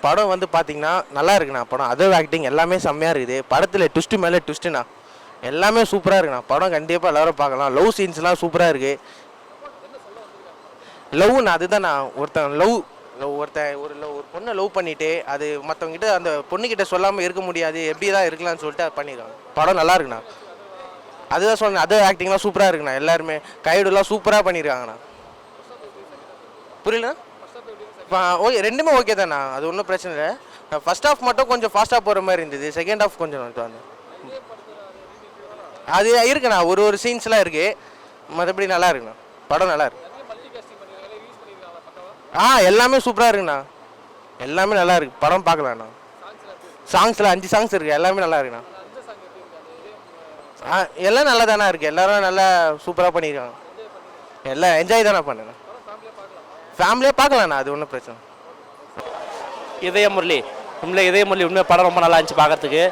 படம் வந்து பார்த்தீங்கன்னா நல்லா இருக்குண்ணா. படம் அதர் ஆக்டிங் எல்லாமே செம்மையாக இருக்குது. படத்தில் ட்விஸ்ட்டு மேலே ட்விஸ்ட்டுண்ணா. எல்லாமே சூப்பராக இருக்குண்ணா. படம் கண்டிப்பாக எல்லோரும் பார்க்கலாம். லவ் சீன்ஸ்லாம் சூப்பராக இருக்குது. லவ்ண்ணா அதுதான்ண்ணா. ஒரு பொண்ணை லவ் பண்ணிவிட்டு அது மற்றவங்ககிட்ட அந்த பொண்ணுக்கிட்ட சொல்லாமல் இருக்க முடியாது, எப்படி தான் இருக்கலாம்னு சொல்லிட்டு அது பண்ணிடுறாங்க. படம் நல்லா இருக்குண்ணா. அதுதான் சொன்னேன், அதர் ஆக்டிங்லாம் சூப்பராக இருக்குண்ணா. எல்லாருமே கைடுலாம் சூப்பராக பண்ணியிருக்காங்கண்ணா. புரியலண்ணா? ஓகே, ரெண்டுமே ஓகே தான்ண்ணா. அது ஒன்றும் பிரச்சனை இல்லை. ஃபர்ஸ்ட் ஹாஃப் மட்டும் கொஞ்சம் ஃபாஸ்ட்டாக போகிற மாதிரி இருந்தது. செகண்ட் ஹாஃப் கொஞ்சம் வந்து அது இருக்குண்ணா. ஒரு சீன்ஸ்லாம் இருக்குது. மற்றபடி நல்லா இருக்குண்ணா. படம் நல்லா இருக்கு. எல்லாமே சூப்பராக இருக்குண்ணா. எல்லாமே நல்லா இருக்குது. படம் பார்க்கலாண்ணா. சாங்ஸில் 5 சாங்ஸ் இருக்குது. எல்லாமே நல்லா இருக்குண்ணா. எல்லாம் நல்லா தானே இருக்குது. எல்லோரும் நல்லா சூப்பராக பண்ணியிருக்காங்க. எல்லாம் என்ஜாய் தானே பண்ணுங்க. ஃபேமிலியாக பார்க்கலாண்ணா. அது ஒன்றும் பிரச்சனை. இதயமுரளி உண்மையாக படம் ரொம்ப நல்லா இருந்துச்சு பார்க்கறதுக்கு.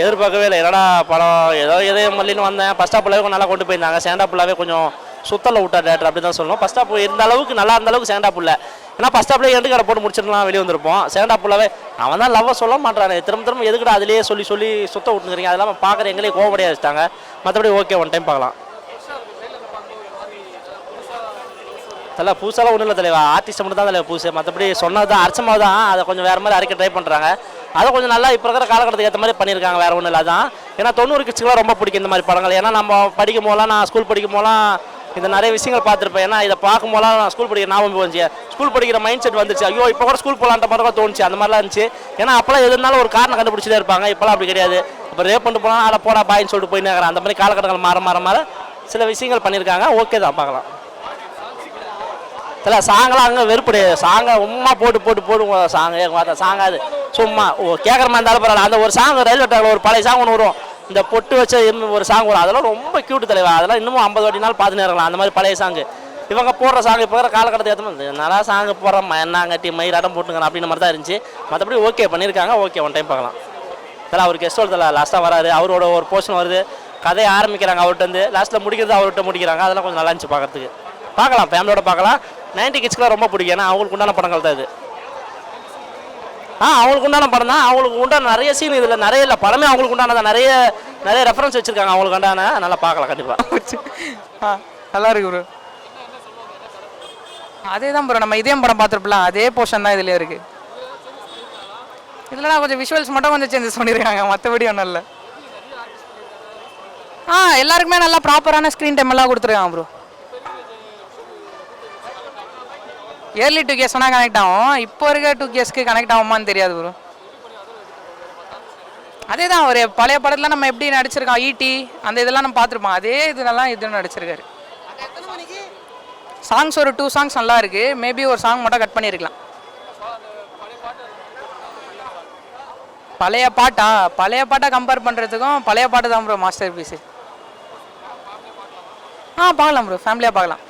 எதிர்பார்க்கவே இல்லை. என்னடா படம் ஏதோ இதயமுரளின்னு வந்தேன். ஃபர்ஸ்ட் ஹாஃப் நல்லா கொண்டு போயிருந்தாங்க. செகண்ட் ஹாஃப் கொஞ்சம் சுத்தலை விட்டா டேரக்டர் அப்படி தான் சொல்லணும். ஃபர்ஸ்ட் ஹாஃப் இருந்த அளவுக்கு நல்லா இருந்த அளவுக்கு செகண்ட் ஹாஃப் இல்லை. ஏன்னா ஃபர்ஸ்ட் ஹாஃப்லேயே எண்டு கடை போட்டு முடிச்சிடலாம், வெளியே வந்திருப்போம். செகண்ட் ஹாஃப்லாவே அவன் தான் லவ்வை சொல்ல மாட்டானே, திரும்ப எதுக்கிட்ட அதிலேயே சொல்லி சுத்த விட்டுங்கிறீங்க. அதெல்லாம் பார்க்குற எங்களே கோவப்படையா வச்சுட்டாங்க. மற்றபடி ஓகே, ஒன் டைம் பார்க்கலாம். தலை புதுசாலாம் ஒன்றும் இல்லை தலைவா. ஆர்டிஸ்ட் மட்டும் தான் தலைவா புதுசு. மற்றபடி சொன்னது தான் அர்ச்சமாக தான். அதை கொஞ்சம் வேறு மாதிரி அரைக்க ட்ரை பண்ணுறாங்க. அதை கொஞ்சம் நல்லா இப்போ இருக்கிற காலகட்டத்துக்கு ஏற்ற மாதிரி பண்ணியிருக்காங்க. வேறு ஒன்றும் இல்லை. தான் ஏன்னா 90 கிட்ஸ்க்குலாம் ரொம்ப பிடிக்கும் இந்த மாதிரி படங்கள். ஏன்னா நம்ம படிக்கும் போதெல்லாம், நான் ஸ்கூல் படிக்கும் போதெல்லாம் இந்த நிறைய விஷயங்கள் பார்த்துருப்பேன். ஏன்னா இதை பார்க்கும் போதெல்லாம் நான் ஸ்கூல் படிக்கிற ஞாபகம் வந்துச்சு. ஸ்கூல் படிக்கிற மைண்ட் செட் வந்துச்சு. ஐயோ இப்போ கூட ஸ்கூல் போகலான்ற மாதிரி தான் தோணுச்சு. அந்த மாதிரிலாம் இருந்துச்சு. ஏன்னா அப்போலாம் எது இருந்தாலும் ஒரு காரணம் கண்டுபிடிச்சிட்டே இருப்பாங்க. இப்போலாம் அப்படி கிடையாது. இப்போ ரேப் பண்ணிட்டு போனால் அதை போடா பாயின்னு சொல்லிட்டு போயின்னு இருக்கிறேன். அந்த மாதிரி காலகட்டங்கள் மாற சில விஷயங்கள் பண்ணியிருக்காங்க. ஓகே தான், பார்க்கலாம். இல்லை சாங்கெல்லாம் அங்கே வெறுப்படைய சாங்கை உம்மா போடுவோம். சாங் அது சும்மா கேட்குற மாதிரி இருந்தாலும் பரவாயில்ல. அந்த ஒரு சாங் ரயில்வே ட்ராக்கில் ஒரு பழைய சாங் ஒன்று வரும். இந்த பொட்டு வச்ச ஒரு சாங் வரும். அதெல்லாம் ரொம்ப க்யூட் தலைவா. அதெல்லாம் இன்னமும் 50 வாட்டி நாள் பார்த்துன்னு இருக்கலாம். அந்த மாதிரி பழைய சாங்கு இவங்க போடுற சாங் இப்போ இருக்கிற காலகட்டத்தை ஏற்ற மாதிரி நல்லா சாங்கு போடுறோம். என்னங்கட்டி மயிராட்டம் போட்டுங்க அப்படின்னு மாதிரி தான் இருந்துச்சு. மற்றபடி ஓகே பண்ணியிருக்காங்க. ஓகே, ஒன் டைம் பார்க்கலாம். தலை அவர் கெஸ்ட் தலை லாஸ்ட்டாக வராரு. அவரோட ஒரு போர்ஷன் வருது. கதையை ஆரம்பிக்கிறாங்க அவர்கிட்ட வந்து, லாஸ்ட்டில் முடிக்கிறது அவர்கிட்ட முடிக்கிறாங்க. அதெல்லாம் கொஞ்சம் நல்லா இருந்துச்சு பார்க்கறதுக்கு. பார்க்கலாம், ஃபேமிலியோட பார்க்கலாம். 90 கிட்ஸ்க்குலாம் ரொம்ப பிடிக்கும். ஏன்னா அவங்களுக்கு உண்டான படங்கள் தான் இது. அவங்களுக்கு உண்டான படம் தான். அவங்களுக்கு உண்டான நிறைய சீன் இதில் நிறைய இல்லை. படமே அவங்களுக்கு உண்டானதான். நிறைய ரெஃபரன்ஸ் வச்சுருக்காங்க அவங்களுக்கு உண்டான. நல்லா பார்க்கலாம் கண்டிப்பாக. நல்லா இருக்கு ப்ரோ. அதே தான் ப்ரோ, நம்ம இதயம் படம் பார்த்துருப்பலாம். அதே போர்ஷன் தான் இதுலேயே இருக்குது. இதில் கொஞ்சம் விஷுவல்ஸ் மட்டும் கொஞ்சம் சேஞ்சஸ் பண்ணியிருக்காங்க. மற்றபடி ஒன்றும் இல்லை. எல்லாருக்குமே நல்லா ப்ராப்பரான ஸ்க்ரீன் டைம் எல்லாம் கொடுத்துருக்காங்க ப்ரோ. ஏர்லி 2Ks சொன்னால் கனெக்ட் ஆகும். இப்போ இருக்க 2Ksக்கு கனெக்ட் ஆகுமான்னு தெரியாது ப்ரோ. அதே தான், ஒரு பழைய படத்தில் நம்ம எப்படி நடிச்சிருக்கோம், ஈட்டி அந்த இதெல்லாம் நம்ம பார்த்துருப்போம். அதே இதெல்லாம் இது நடிச்சிருக்காரு. சாங்ஸ் ஒரு 2 சாங்ஸ் நல்லா இருக்குது. மேபி ஒரு சாங் மட்டும் கட் பண்ணியிருக்கலாம். பழைய பாட்டை கம்பேர் பண்ணுறதுக்கும் பழைய பாட்டு தான் ப்ரோ மாஸ்டர் பீஸு. பார்க்கலாம் ப்ரோ, ஃபேமிலியாக பார்க்கலாம்.